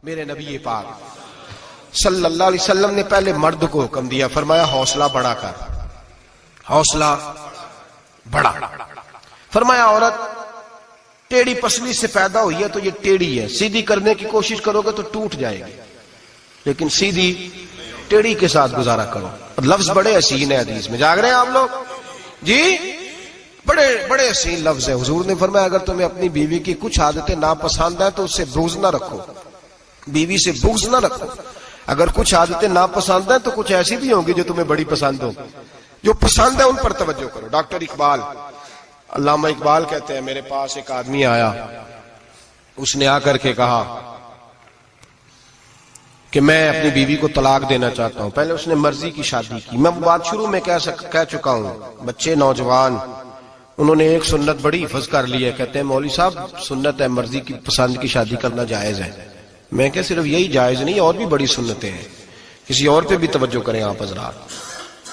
میرے نبی پاک صلی اللہ علیہ وسلم نے پہلے مرد کو حکم دیا، فرمایا حوصلہ بڑا کر، حوصلہ بڑا۔ فرمایا عورت ٹیڑھی پسلی سے پیدا ہوئی ہے تو یہ ٹیڑھی ہے، سیدھی کرنے کی کوشش کرو گے تو ٹوٹ جائے گی، لیکن سیدھی ٹیڑھی کے ساتھ گزارا کرو۔ لفظ بڑے حسین ہیں حدیث میں، جاگ رہے ہیں آپ لوگ جی؟ بڑے بڑے حسین لفظ ہیں۔ حضور نے فرمایا اگر تمہیں اپنی بیوی کی کچھ عادتیں ناپسند ہیں تو اس سے بغض نہ رکھو، بیوی سے بغض نہ رکھو۔ اگر کچھ عادتیں ناپسند ہیں تو کچھ ایسی بھی ہوں گی جو تمہیں بڑی پسند ہوں، جو پسند ہے ان پر توجہ کرو۔ ڈاکٹر اقبال، علامہ اقبال کہتے ہیں میرے پاس ایک آدمی آیا، اس نے آ کر کے کہا کہ میں اپنی بیوی کو طلاق دینا چاہتا ہوں۔ پہلے اس نے مرضی کی شادی کی، میں وہ بات شروع میں کہہ چکا ہوں، بچے نوجوان انہوں نے ایک سنت بڑی حفظ کر لی ہے، کہتے ہیں مولوی صاحب سنت ہے مرضی کی پسند کی شادی کرنا جائز ہے۔ میں کہ صرف یہی جائز نہیں، اور بھی بڑی سنتیں ہیں، کسی اور پہ بھی توجہ کریں آپ حضرات،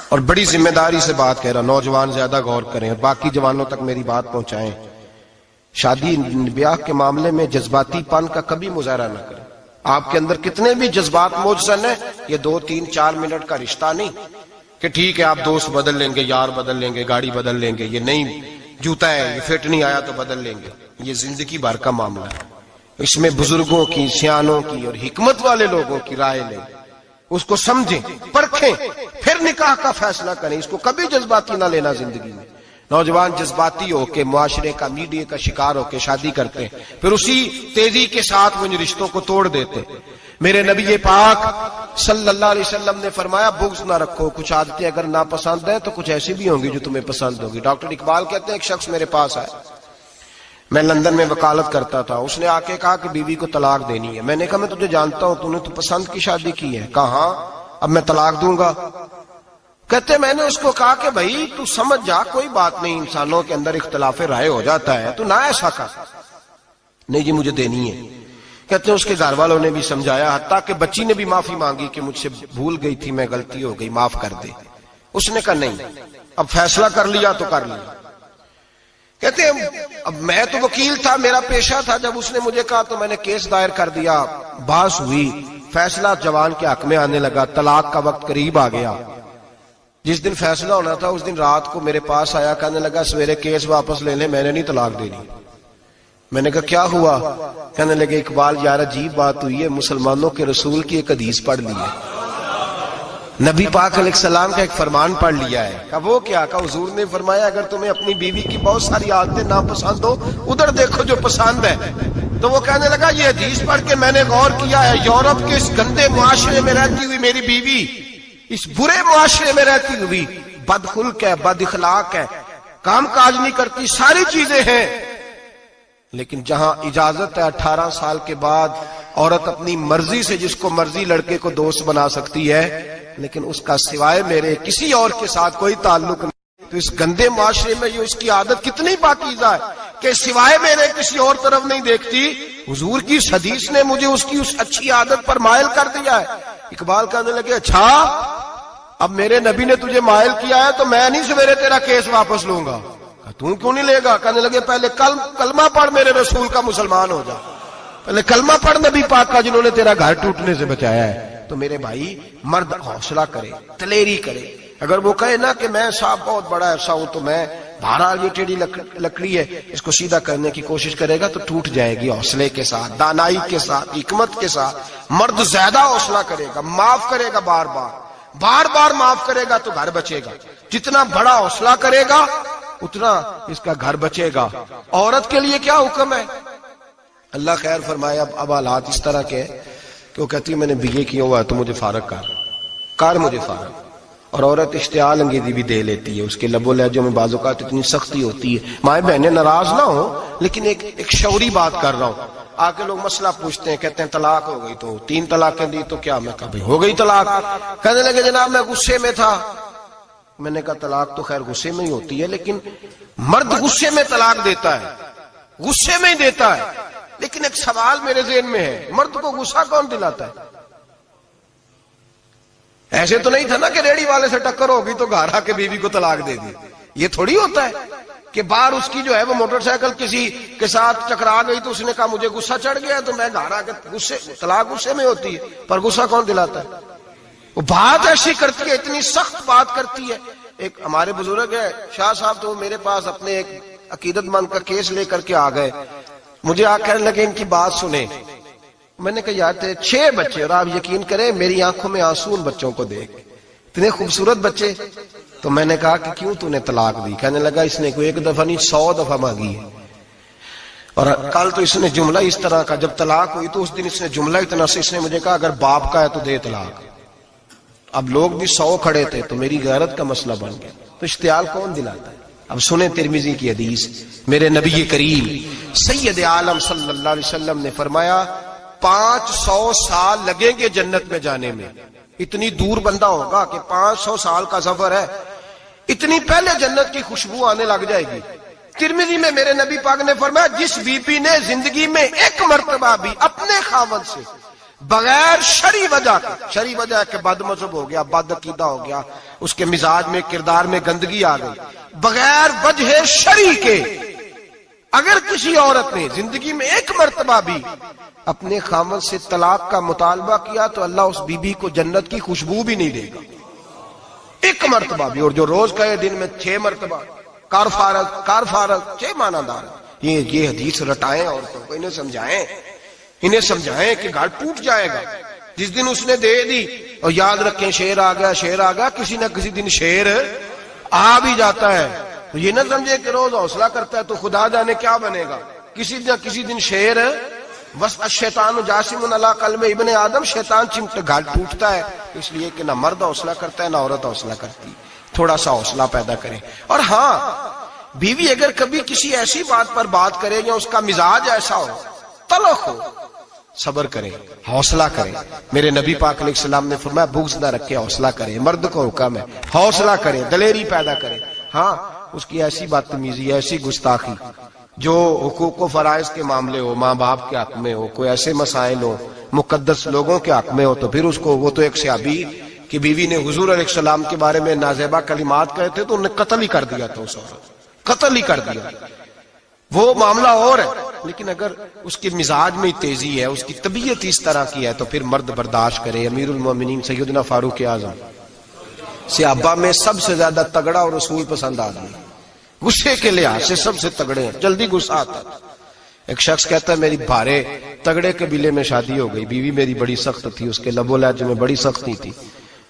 اور بڑی ذمہ داری سے بات کہہ رہا، نوجوان زیادہ غور کریں اور باقی جوانوں تک میری بات پہنچائیں۔ شادی بیاہ کے معاملے میں جذباتی پن کا کبھی مظاہرہ نہ کریں۔ آپ کے اندر کتنے بھی جذبات موجزن ہیں، یہ 2 3 4 منٹ کا رشتہ نہیں کہ ٹھیک ہے آپ دوست بدل لیں گے، یار بدل لیں گے، گاڑی بدل لیں گے، یہ نہیں جوتا ہے یہ فٹ نہیں آیا تو بدل لیں گے، یہ زندگی بھر کا معاملہ ہے۔ اس میں بزرگوں کی، سیانوں کی اور حکمت والے لوگوں کی رائے لیں، اس کو سمجھیں، پرکھیں، پھر نکاح کا فیصلہ کریں۔ اس کو کبھی جذباتی نہ لینا زندگی میں۔ نوجوان جذباتی ہو کے معاشرے کا، میڈیا کا شکار ہو کے شادی کرتے ہیں، پھر اسی تیزی کے ساتھ ان رشتوں کو توڑ دیتے۔ میرے نبی پاک صلی اللہ علیہ وسلم نے فرمایا بغض نہ رکھو، کچھ عادتیں اگر ناپسند ہیں تو کچھ ایسی بھی ہوں گی جو تمہیں پسند ہوگی۔ ڈاکٹر اقبال کہتے ہیں ایک شخص میرے پاس آیا، میں لندن میں وکالت کرتا تھا، اس نے آ کے کہا کہ بیوی کو طلاق دینی ہے۔ میں نے کہا میں تجھے جانتا ہوں، تو نے تو پسند کی شادی کی ہے۔ کہا ہاں، اب میں طلاق دوں گا؟ کہتے میں نے اس کو کہا کہ بھائی تو سمجھ جا، کوئی بات نہیں، انسانوں کے اندر اختلاف رائے ہو جاتا ہے، تو نہ ایسا کر۔ نہیں جی مجھے دینی ہے۔ کہتے ہیں اس کے گھر والوں نے بھی سمجھایا، حتیٰ کہ بچی نے بھی معافی مانگی کہ مجھ سے بھول گئی تھی، میں غلطی ہو گئی، معاف کر دے۔ اس نے کہا نہیں، اب فیصلہ کر لیا تو کر لیا۔ کہتے ہیں اب میں تو وکیل تھا، میرا پیشہ تھا، جب اس نے مجھے کہا تو میں نے کیس دائر کر دیا، بحث ہوئی، فیصلہ جوان کے حق میں آنے لگا، طلاق کا وقت قریب آ گیا۔ جس دن فیصلہ ہونا تھا اس دن رات کو میرے پاس آیا، کہنے لگا سویرے کیس واپس لے لیں، میں نے نہیں طلاق دینی۔ میں نے کہا کیا ہوا؟ کہنے لگے اقبال یار عجیب بات ہوئی ہے، مسلمانوں کے رسول کی ایک حدیث پڑھ لی ہے، نبی پاک علیہ السلام کا ایک فرمان پڑھ لیا ہے۔ کہا وہ کیا؟ کہا حضور نے فرمایا اگر تمہیں اپنی بیوی کی بہت ساری عادتیں ناپسند ہو، ادھر دیکھو جو پسند ہے۔ تو وہ کہنے لگا یہ حدیث پڑھ کے میں نے غور کیا ہے، یورپ کے اس گندے معاشرے میں رہتی ہوئی میری بیوی اس برے معاشرے میں رہتی ہوئی بد خلق ہے، بد اخلاق ہے، کام کاج نہیں کرتی، ساری چیزیں ہیں، لیکن جہاں اجازت ہے 18 سال کے بعد عورت اپنی مرضی سے جس کو مرضی لڑکے کو دوست بنا سکتی ہے، لیکن اس کا سوائے میرے کسی اور کے ساتھ کوئی تعلق نہیں۔ تو اس گندے معاشرے میں یہ اس کی عادت کتنی پاکیزہ ہے کہ سوائے میرے کسی اور طرف نہیں دیکھتی۔ حضور کی اس حدیث نے مجھے اس کی اس اچھی عادت پر مائل کر دیا ہے۔ اقبال کہنے لگے اچھا اب میرے نبی نے تجھے مائل کیا ہے تو میں نہیں سویرے تیرا کیس واپس لوں گا۔ تم کیوں نہیں لے گا؟ کہنے لگے پہلے کلمہ پڑھ میرے رسول کا، مسلمان ہو جا، پہلے کلمہ پڑھ نبی پاک کا جنہوں نے تیرا گھر ٹوٹنے سے بچایا ہے۔ تو میرے بھائی مرد حوصلہ کرے، دلیری کرے۔ اگر وہ کہے نا کہ میں صاحب بہت بڑا ایسا ہوں تو میں بہرحال یہ ٹیڑھی لکڑی ہے اس کو سیدھا کرنے کی کوشش کرے گا تو ٹوٹ جائے گی۔ حوصلے کے ساتھ، دانائی کے ساتھ، حکمت کے ساتھ مرد زیادہ حوصلہ کرے گا، معاف کرے گا، بار بار معاف کرے گا تو گھر بچے گا۔ جتنا بڑا حوصلہ کرے گا اتنا اس کا گھر بچے گا۔ عورت کے لیے کیا حکم ہے؟ اللہ خیر فرمائے۔ اب حالات اس طرح کے کہ وہ کہتی ہے میں نے BA کیا ہوا ہے تو مجھے فارغ کر مجھے فارغ۔ اور عورت اشتعال انگیزی بھی دے لیتی ہے، اس کے لب و لہجوں میں بعض اوقات اتنی سختی ہوتی ہے۔ مائیں بہنیں ناراض نہ ہو، لیکن ایک شعوری بات کر رہا ہوں۔ آ کے لوگ مسئلہ پوچھتے ہیں، کہتے ہیں طلاق ہو گئی تو 3 طلاقیں دی تو کیا؟ میں کہا ہو گئی طلاق۔ کہنے لگے جناب میں غصے میں تھا۔ میں نے کہا طلاق تو خیر غصے میں ہی ہوتی ہے، لیکن مرد غصے میں طلاق دیتا ہے، غصے میں ہی دیتا ہے۔ لیکن ایک سوال میرے ذہن میں ہے، مرد کو غصہ کون دلاتا ہے؟ ایسے تو نہیں تھا نا کہ ریڑھی والے سے ٹکر ہوگی تو گھر آ کے بیوی کو طلاق دے دی۔ یہ تھوڑی ہوتا ہے کہ باہر اس کی جو ہے وہ موٹر سائیکل کسی کے ساتھ ٹکرا گئی تو اس نے کہا مجھے غصہ چڑھ گیا تو میں گھر آ کے طلاق غصے میں ہوتی ہے، پر غصہ کون دلاتا ہے؟ وہ بات ایسی کرتی ہے، اتنی سخت بات کرتی ہے. ایک ہمارے بزرگ ہے شاہ صاحب، تو میرے پاس اپنے ایک عقیدت مند کا کیس لے کر کے آ گئے. مجھے آ کہنے لگے ان کی بات سنیں. میں نے کہا یار تھے 6 بچے، اور آپ یقین کریں میری آنکھوں میں آنسو ان بچوں کو دیکھ، اتنے خوبصورت بچے. تو میں نے کہا کہ کیوں تو نے طلاق دی؟ کہنے لگا اس نے کوئی 1 دفعہ نہیں 100 دفعہ مانگی ہے. اور کل تو اس نے جملہ اس طرح کا، جب طلاق ہوئی تو اس دن اس نے جملہ اتنا سے اس نے مجھے کہا اگر باپ کا ہے تو دے طلاق. اب لوگ بھی 100 کھڑے تھے تو میری غیرت کا مسئلہ بن گیا. تو اشتعال کون دلاتا ہے؟ اب سنیں ترمذی کی حدیث. میرے نبی کریم سید عالم صلی اللہ علیہ وسلم نے فرمایا 500 سال لگیں گے جنت میں جانے میں. اتنی دور بندہ ہوگا کہ 500 سال کا سفر ہے، اتنی پہلے جنت کی خوشبو آنے لگ جائے گی. ترمذی میں میرے نبی پاک نے فرمایا جس بی بی نے زندگی میں 1 مرتبہ بھی اپنے خاوند سے بغیر شرعی وجہ ہے کہ بد مذہب ہو گیا، بد عقیدہ ہو گیا، اس کے مزاج میں کردار میں گندگی آ گئی، بغیر وجہ شرعی کے اگر کسی عورت نے زندگی میں 1 مرتبہ بھی اپنے خاوند سے طلاق کا مطالبہ کیا تو اللہ اس بی بی کو جنت کی خوشبو بھی نہیں دے گا. 1 مرتبہ بھی. اور جو روز کہے دن میں 6 مرتبہ کار فارغ 6 معنی دار. یہ حدیث رٹائیں عورتوں کو، انہیں سمجھائیں کہ گھر ٹوٹ جائے گا. جس دن اس نے دے دی، اور یاد رکھیں شیر آ گیا، کسی نہ کسی دن شیر آ بھی جاتا ہے. تو یہ نہ سمجھے کہ روز حوصلہ کرتا ہے تو خدا جانے کیا بنے گا. کسی نہ کسی دن شیر بس الشیطان جاسم علی قلب ابن آدم، شیطان گھر ٹوٹتا ہے. اس لیے کہ نہ مرد حوصلہ کرتا ہے نہ عورت حوصلہ کرتی. تھوڑا سا حوصلہ پیدا کریں. اور ہاں بیوی اگر کبھی کسی ایسی بات پر بات کرے یا اس کا مزاج ایسا ہو، تلخ ہو، صبر کریں، حوصلہ کریں. میرے نبی پاک علیہ السلام نے فرمایا بغض نہ رکھے، حوصلہ کریں. مرد کو حکم ہے حوصلہ کریں، دلیری پیدا کریں. ہاں اس کی ایسی بدتمیزی، ایسی گستاخی جو حقوق و فرائض کے معاملے ہو، ماں باپ کے حق میں ہو، کوئی ایسے مسائل ہو مقدس لوگوں کے حق میں ہو، تو پھر اس کو، وہ تو ایک صحابی کی بیوی نے حضور علیہ السلام کے بارے میں نازیبا کلمات کہے تھے تو انہیں قتل ہی کر دیا تھا. اس عورت قتل ہی کر دیا. وہ معاملہ اور ہے، لیکن اگر اس کے مزاج میں تیزی ہے، اس کی طبیعت اس طرح کی ہے تو پھر مرد برداشت کرے. امیر المومنین سیدنا فاروق اعظم صحابہ میں سب سے زیادہ تگڑا اور رسول پسند آدمی، غصے کے لحاظ سے سب سے تگڑے ہیں، جلدی غصہ آتا تھا. ایک شخص کہتا ہے میری بھارے تگڑے قبیلے میں شادی ہو گئی، بیوی میری بڑی سخت تھی، اس کے لب و لہجے میں بڑی سختی تھی.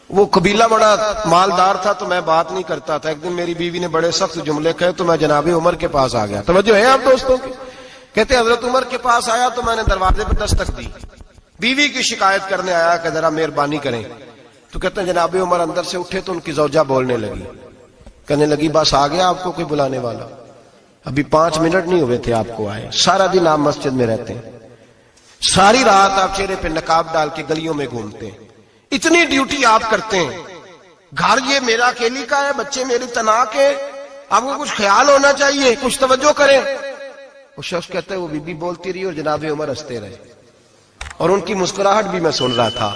وہ قبیلہ بڑا مالدار تھا تو میں بات نہیں کرتا تھا. ایک دن میری بیوی نے بڑے سخت جملے کہے تو میں جناب عمر کے پاس آ گیا. توجہ ہے آپ دوستوں کی؟ کہتے ہیں حضرت عمر کے پاس آیا تو میں نے دروازے پر دستک دی، بیوی کی شکایت کرنے آیا کہ ذرا مہربانی کریں. تو کہتے ہیں جناب عمر اندر سے اٹھے تو ان کی زوجہ بولنے لگی، کہنے لگی بس آ گیا آپ کو کوئی بلانے والا؟ ابھی 5 منٹ نہیں ہوئے تھے آپ کو آئے. سارا دن آپ مسجد میں رہتے ہیں، ساری رات آپ چہرے پہ نقاب ڈال کے گلیوں میں گھومتے ہیں، اتنی ڈیوٹی آپ کرتے ہیں، گھر یہ میرا اکیلی کا ہے، بچے میری تنہا کے، آپ کو کچھ خیال ہونا چاہیے، کچھ توجہ کریں. وہ شخص کہتا ہے وہ بی بی بولتی رہی اور جناب عمر ہنستے رہے، اور ان کی مسکراہٹ بھی میں سن رہا تھا.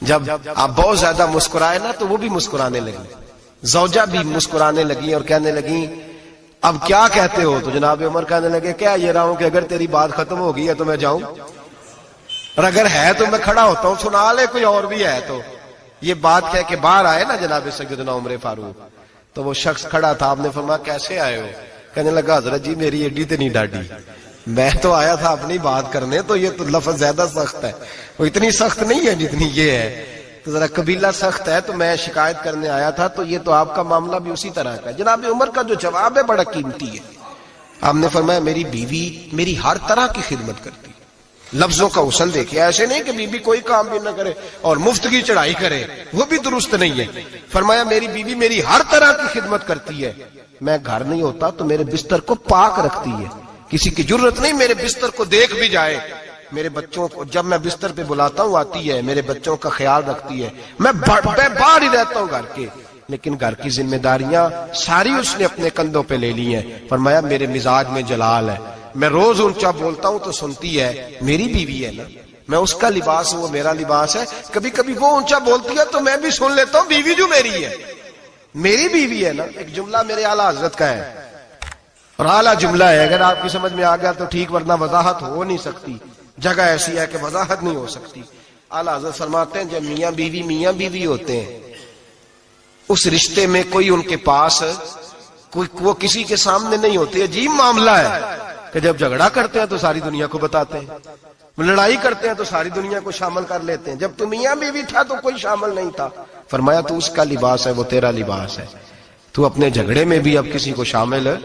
جب آپ بہت زیادہ مسکرائے نا تو وہ بھی مسکرانے لگی، زوجہ بھی مسکرانے لگی اور کہنے لگی اب کیا کہتے ہو؟ تو جناب عمر کہنے لگے کیا یہ رہا ہوں کہ اگر تیری بات ختم ہو گئی ہے تو میں جاؤں، اور اگر ہے تو میں کھڑا ہوتا ہوں، سنا لے کوئی اور بھی ہے تو. یہ بات کہہ کے باہر آئے نا جناب سیدنا عمر فاروق، تو وہ شخص کھڑا تھا. آپ نے فرمایا کیسے آئے ہو؟ کہنے لگا حضرت جی میری ایڈی تو نہیں ڈاڈی، میں تو آیا تھا اپنی بات کرنے، تو یہ تو لفظ زیادہ سخت ہے، وہ اتنی سخت نہیں ہے جتنی یہ ہے، تو ذرا قبیلہ سخت ہے تو میں شکایت کرنے آیا تھا. تو یہ تو آپ کا معاملہ بھی اسی طرح کا ہے. جناب عمر کا جو جواب ہے بڑا قیمتی ہے. آپ نے فرمایا میری بیوی میری ہر طرح کی خدمت کرتی. لفظوں کا حسن دیکھیں، ایسے نہیں کہ بیوی کوئی کام بھی نہ کرے اور مفت کی چڑھائی کرے، وہ بھی درست نہیں ہے. فرمایا میری بیوی میری ہر طرح کی خدمت کرتی ہے، میں گھر نہیں ہوتا تو میرے بستر کو پاک رکھتی ہے، کسی کی ضرورت نہیں میرے بستر کو دیکھ بھی جائے. میرے بچوں کو جب میں بستر پہ بلاتا ہوں آتی ہے، میرے بچوں کا خیال رکھتی ہے. میں باہر ہی رہتا ہوں گھر کے، لیکن گھر کی ذمہ داریاں ساری اس نے اپنے کندھوں پہ لے لی ہیں. فرمایا میرے مزاج میں جلال ہے، میں روز اونچا بولتا ہوں تو سنتی ہے، میری بیوی ہے نا، میں اس کا لباس ہوں وہ میرا لباس ہے. کبھی کبھی وہ اونچا بولتی ہے تو میں بھی سن لیتا ہوں، بیوی جو میری ہے، میری بیوی ہے نا. ایک جملہ میرے اعلیٰ حضرت کا ہے، اور اعلیٰ جملہ ہے، اگر آپ کی سمجھ میں آ گیا تو ٹھیک، ورنہ وضاحت ہو نہیں سکتی، جگہ ایسی ہے کہ وضاحت نہیں ہو سکتی۔ اعلیٰ حضرت فرماتے ہیں جب میاں بیوی ہوتے ہیں، اس رشتے میں کوئی ان کے پاس وہ کسی کے سامنے نہیں ہوتے، عجیب معاملہ ہے کہ جب جھگڑا کرتے ہیں تو ساری دنیا کو بتاتے ہیں، لڑائی کرتے ہیں تو ساری دنیا کو شامل کر لیتے ہیں، جب تو میاں بیوی تھا تو کوئی شامل نہیں تھا۔ فرمایا تو اس کا لباس ہے، وہ تیرا لباس ہے، تو اپنے جھگڑے میں بھی اب کسی کو شامل ہے،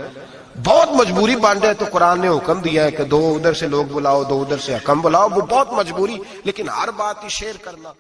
بہت مجبوری بانٹے تو قرآن نے حکم دیا ہے کہ 2 ادھر سے لوگ بلاؤ، 2 ادھر سے حکم بلاؤ، وہ بہت مجبوری، لیکن ہر بات ہی شیئر کرنا